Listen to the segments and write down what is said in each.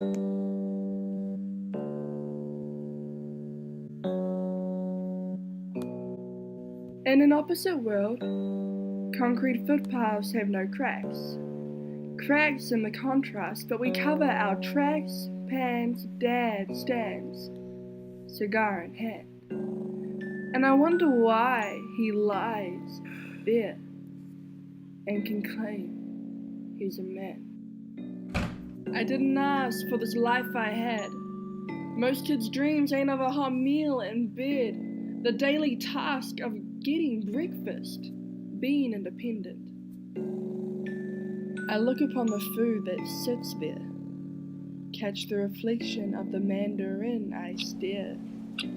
In an opposite world, concrete footpaths have no cracks. Cracks in the contrast, but we cover our tracks, pants, dad stands, cigar in hand. And I wonder why he lies there and can claim he's a man. I didn't ask for this life I had. Most kids' dreams ain't of a hot meal in bed, the daily task of getting breakfast, being independent. I look upon the food that sits there, catch the reflection of the mandarin I stare.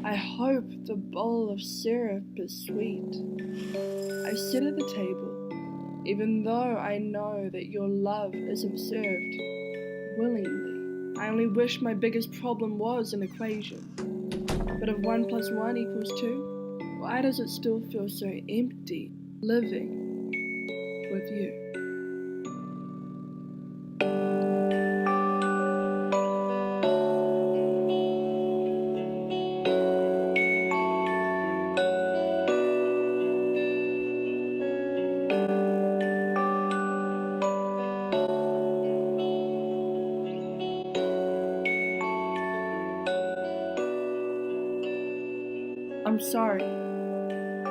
I hope the bowl of syrup is sweet. I sit at the table, even though I know that your love isn't served willingly. I only wish my biggest problem was an equation. But if 1 + 1 = 2, why does it still feel so empty living with you? I'm sorry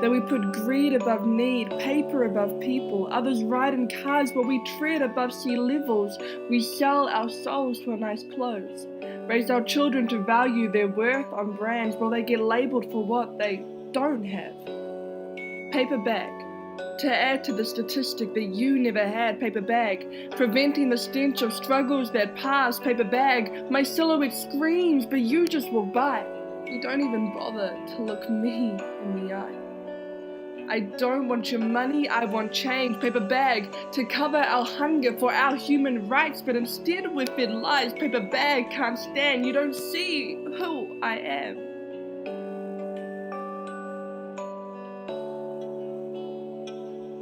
that we put greed above need, paper above people. Others ride in cars while we tread above sea levels. We sell our souls for nice clothes, raise our children to value their worth on brands while they get labeled for what they don't have. Paper bag, to add to the statistic that you never had. Paper bag, preventing the stench of struggles that pass. Paper bag, my silhouette screams, but you just walk by. You don't even bother to look me in the eye. I don't want your money, I want change. Paper bag, to cover our hunger for our human rights, but instead we're fed lies. Paper bag, can't stand, you don't see who I am.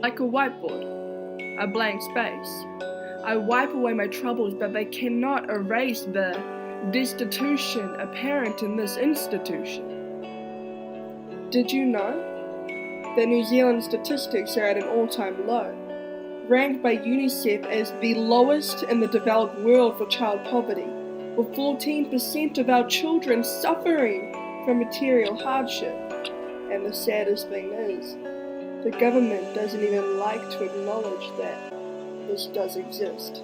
Like a whiteboard, a blank space. I wipe away my troubles, but they cannot erase the destitution apparent in this institution. Did you know that New Zealand statistics are at an all-time low, ranked by UNICEF as the lowest in the developed world for child poverty, with 14% of our children suffering from material hardship? And the saddest thing is, the government doesn't even like to acknowledge that this does exist.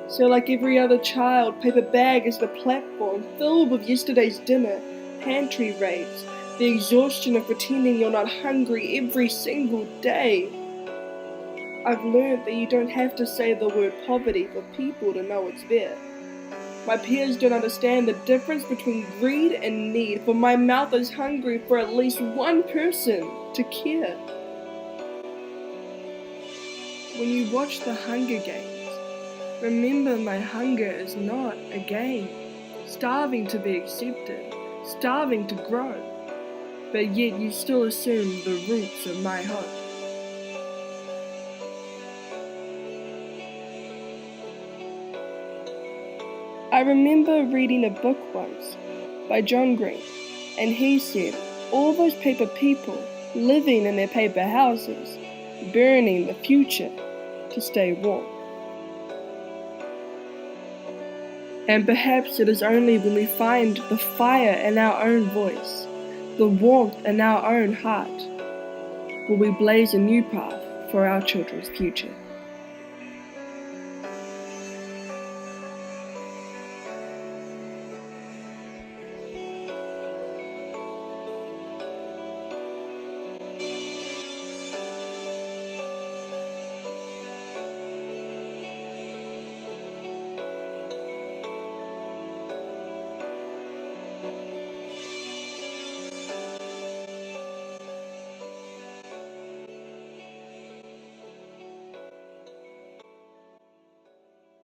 So like every other child, paper bag is the platform filled with yesterday's dinner, pantry raids, the exhaustion of pretending you're not hungry every single day. I've learned that you don't have to say the word poverty for people to know it's there. My peers don't understand the difference between greed and need, for my mouth is hungry for at least one person to care. When you watch the Hunger Games, remember my hunger is not a game, starving to be accepted, starving to grow, but yet you still assume the roots of my hope. I remember reading a book once by John Green, and he said all those paper people living in their paper houses, burning the future to stay warm. And perhaps it is only when we find the fire in our own voice, the warmth in our own heart, will we blaze a new path for our children's future.